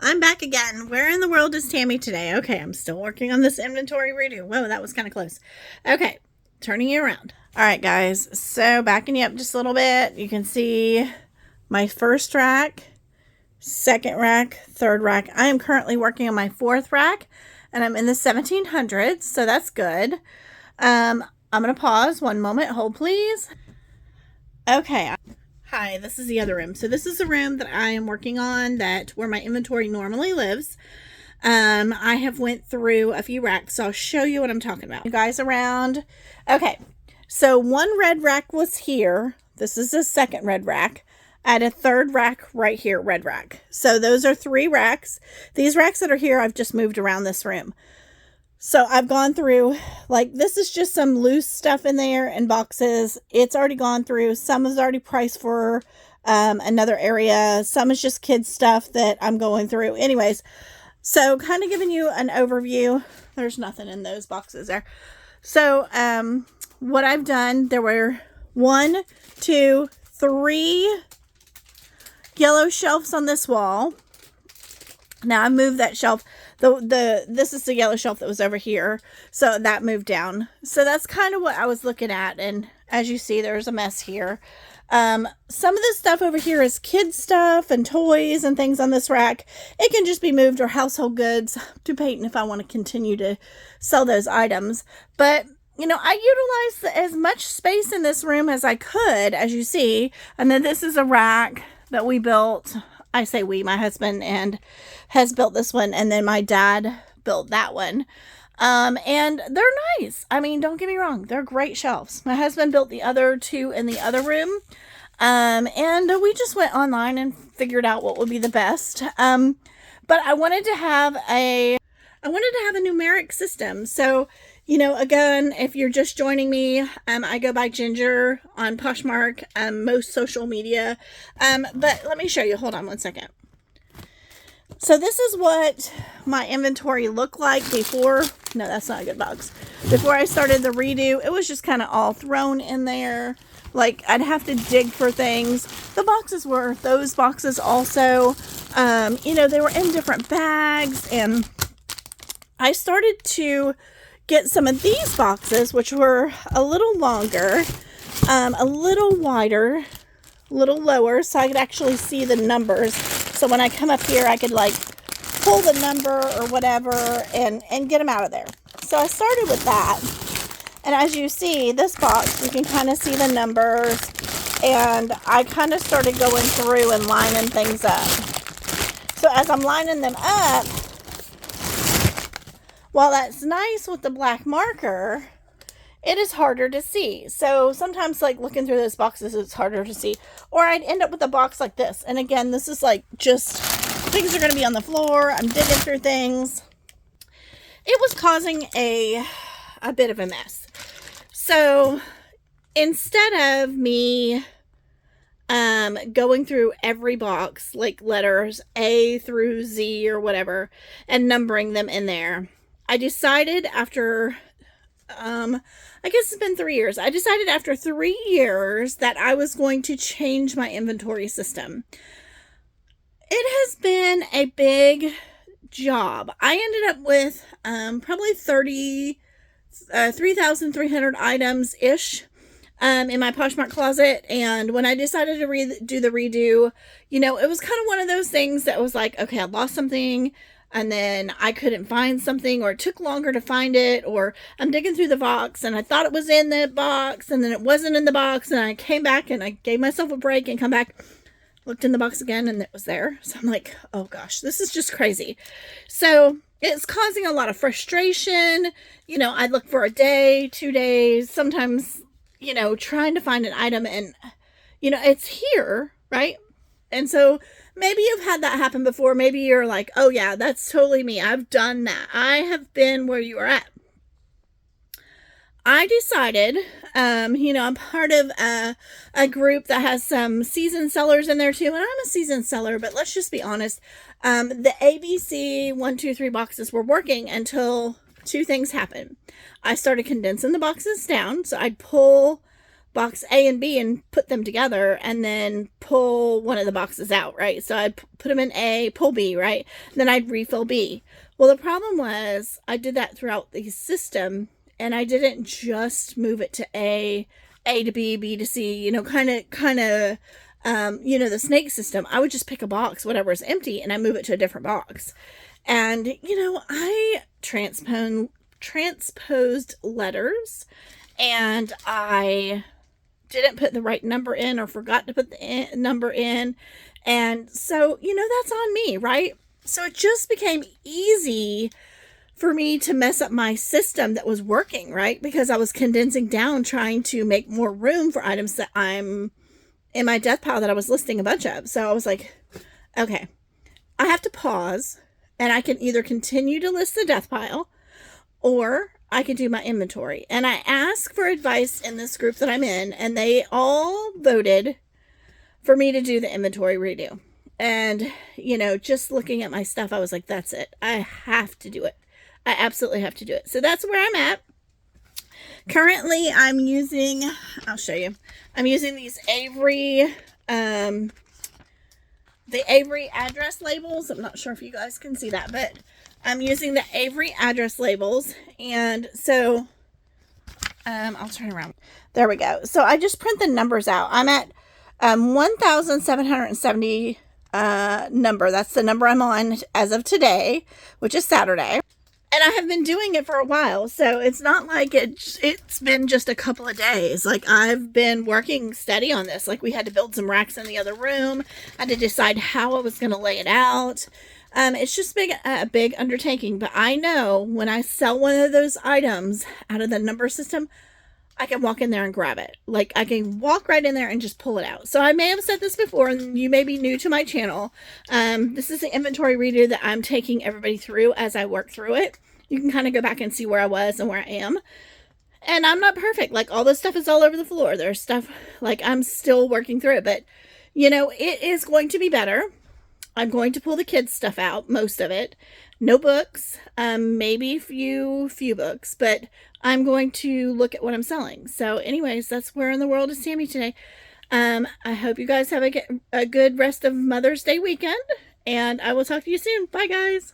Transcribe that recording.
I'm back again. Where in the world is Tammy today? Okay, I'm still working on this inventory redo. Whoa, that was kind of close. Okay, turning you around. All right, guys. So backing you up just a little bit, you can see my first rack, second rack, third rack. I am currently working on my fourth rack, and I'm in the 1700s, so that's good. I'm going to pause one moment. Hold, please. Okay. Hi, this is the other room. So this is the room that I am working on, where my inventory normally lives. I have went through a few racks, so I'll show you what I'm talking about. You guys around? Okay, so one red rack was here. This is the second red rack. I had a third rack right here, red rack. So those are three racks. These racks that are here, I've just moved around this room. So I've gone through, like, this is just some loose stuff in there and boxes. It's already gone through. Some is already priced for another area. Some is just kids stuff that I'm going through. Anyways, so kind of giving you an overview. There's nothing in those boxes there. So what I've done, there were 1, 2, 3 yellow shelves on this wall. Now I moved that shelf. This is the yellow shelf that was over here. So that moved down. So that's kind of what I was looking at. And as you see, there's a mess here. Some of this stuff over here is kids stuff and toys and things on this rack. It can just be moved, or household goods to Peyton if I want to continue to sell those items. But you know, I utilized as much space in this room as I could, as you see. And then this is a rack that we built. I say we, my husband and has built this one, and then my dad built that one. And they're nice. I mean, don't get me wrong, they're great shelves. My husband built the other two in the other room. And we just went online and figured out what would be the best. But I wanted to have a numeric system. So, you know, again, if you're just joining me, I go by Ginger on Poshmark, most social media. But let me show you. Hold on one second. So this is what my inventory looked like before. No, that's not a good box. Before I started the redo, it was just kind of all thrown in there. Like, I'd have to dig for things. The boxes were those boxes also. You know, they were in different bags. And I started to get some of these boxes, which were a little longer, a little wider, a little lower, so I could actually see the numbers. So when I come up here, I could like pull the number or whatever and get them out of there. So I started with that. And as you see, this box, you can kind of see the numbers. And I kind of started going through and lining things up. So as I'm lining them up, while that's nice with the black marker, it is harder to see. So sometimes, like, looking through those boxes, it's harder to see. Or I'd end up with a box like this. And again, this is like just things are going to be on the floor. I'm digging through things. It was causing a bit of a mess. So instead of me going through every box, like letters A through Z or whatever, and numbering them in there, I decided after, I guess it's been 3 years. I decided after 3 years that I was going to change my inventory system. It has been a big job. I ended up with probably 3,300 items-ish in my Poshmark closet. And when I decided to do the redo, you know, it was kind of one of those things that was like, okay, I lost something, and then I couldn't find something, or it took longer to find it, or I'm digging through the box and I thought it was in the box and then it wasn't in the box, and I came back and I gave myself a break and come back, looked in the box again, and it was there. So I'm like, oh gosh, this is just crazy. So it's causing a lot of frustration. You know, I'd look for a day, 2 days, sometimes, you know, trying to find an item, and, you know, it's here, right? And so maybe you've had that happen before. Maybe you're like, oh yeah, that's totally me. I've done that. I have been where you are at. I decided, you know, I'm part of a group that has some seasoned sellers in there too. And I'm a seasoned seller, but let's just be honest. The ABC 1, 2, 3 boxes were working until two things happened. I started condensing the boxes down. So I'd pull box A and B and put them together and then pull one of the boxes out, right? So I'd put them in A, pull B, right? And then I'd refill B. Well, the problem was I did that throughout the system, and I didn't just move it to A to B, B to C, you know, kind of, you know, the snake system. I would just pick a box, whatever is empty, and I move it to a different box. And, you know, I transposed letters, and I didn't put the right number in or forgot to put the number in. And so, you know, that's on me, right? So it just became easy for me to mess up my system that was working, right? Because I was condensing down, trying to make more room for items that I'm in my death pile that I was listing a bunch of. So I was like, okay, I have to pause, and I can either continue to list the death pile or I can do my inventory. And I asked for advice in this group that I'm in, and they all voted for me to do the inventory redo. And, you know, just looking at my stuff, I was like, that's it. I have to do it. I absolutely have to do it. So that's where I'm at. Currently, I'm using, I'll show you. I'm using these Avery, the Avery address labels. I'm not sure if you guys can see that, but I'm using the Avery address labels. And so, I'll turn around. There we go. So I just print the numbers out. I'm at 1,770 number. That's the number I'm on as of today, which is Saturday. And I have been doing it for a while, so it's not like it's been just a couple of days. Like, I've been working steady on this. Like, we had to build some racks in the other room. I had to decide how I was going to lay it out. It's just a big undertaking. But I know when I sell one of those items out of the number system, I can walk in there and grab it. Like, I can walk right in there and just pull it out. So I may have said this before, and you may be new to my channel. This is the inventory redo that I'm taking everybody through as I work through it. You can kind of go back and see where I was and where I am. And I'm not perfect. Like, all this stuff is all over the floor. There's stuff, like, I'm still working through it. But, you know, it is going to be better. I'm going to pull the kids' stuff out, most of it. No books, maybe a few books, but I'm going to look at what I'm selling. So anyways, that's where in the world is Tammy today. I hope you guys have a good rest of Mother's Day weekend, and I will talk to you soon. Bye, guys.